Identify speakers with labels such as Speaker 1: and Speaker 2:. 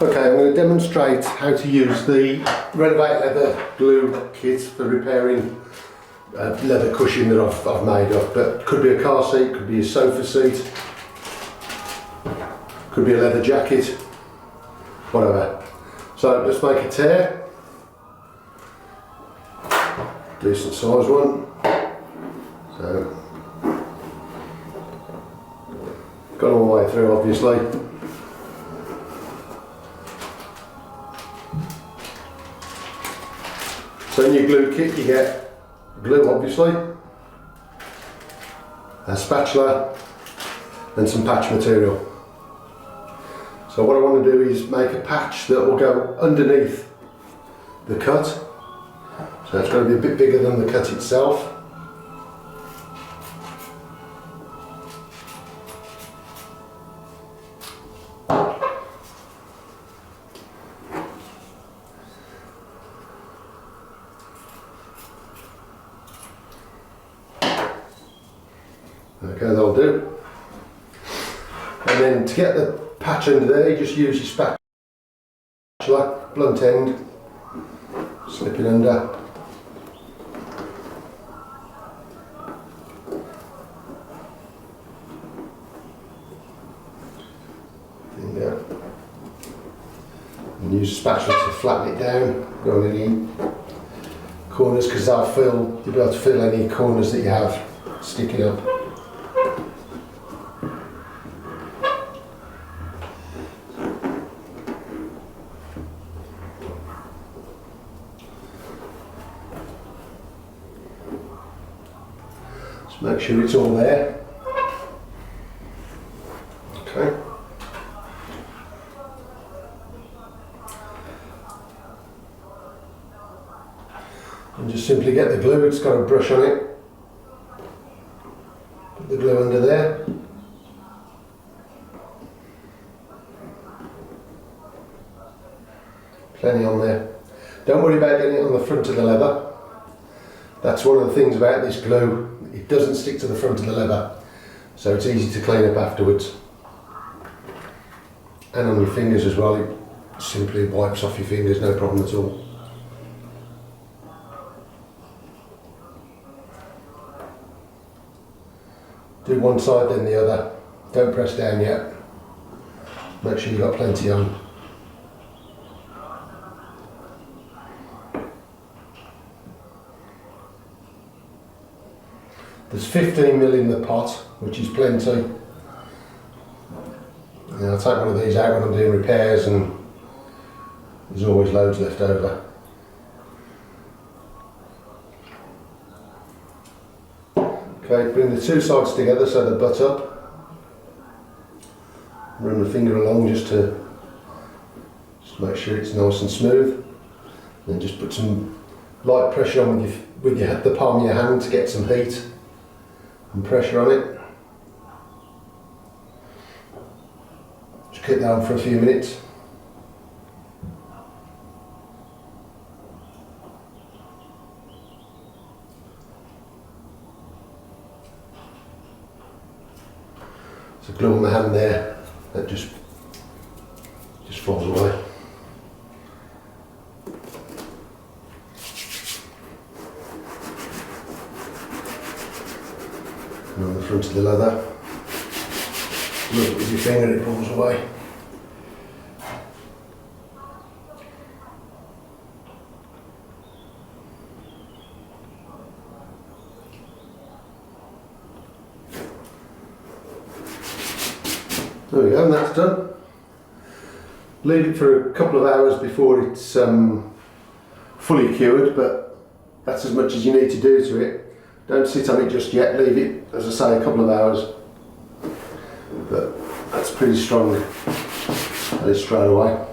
Speaker 1: Okay, I'm going to demonstrate how to use the Renovate Leather glue kit for repairing leather cushion that I've made up. But could be a car seat, could be a sofa seat, could be a leather jacket, whatever. So let's make a tear, decent size one. So gone all the way through, obviously. So in your glue kit you get glue, obviously, a spatula and some patch material. So what I want to do is make a patch that will go underneath the cut. So it's going to be a bit bigger than the cut itself. Okay, that'll do. And then to get the patch under there, you just use your spatula, blunt end, slip it under. There you go. And use the spatula to flatten it down, go on any corners, because you'll be able to fill any corners that you have sticking up. Make sure it's all there. Okay. And just simply get the glue, it's got a brush on it. Put the glue under there. Plenty on there. Don't worry about getting it on the front of the leather. That's one of the things about this glue. It doesn't stick to the front of the leather, so it's easy to clean up afterwards. And on your fingers as well, it simply wipes off your fingers, no problem at all. Do one side then the other. Don't press down yet. Make sure you've got plenty on. There's 15ml in the pot, which is plenty. And I'll take one of these out when I'm doing repairs, and there's always loads left over. Okay, bring the two sides together so they butt up. Run the finger along just to make sure it's nice and smooth. Then just put some light pressure on with the palm of your hand to get some heat and pressure on it. Just keep that on for a few minutes. So glue on the hand there, that just falls away. And on the front of the leather, look with your finger, it pulls away. There we go, and that's done. Leave it for a couple of hours before it's fully cured, but that's as much as you need to do to it. Don't sit on it just yet, leave it, as I say, a couple of hours. But that's pretty strong, that is straight away.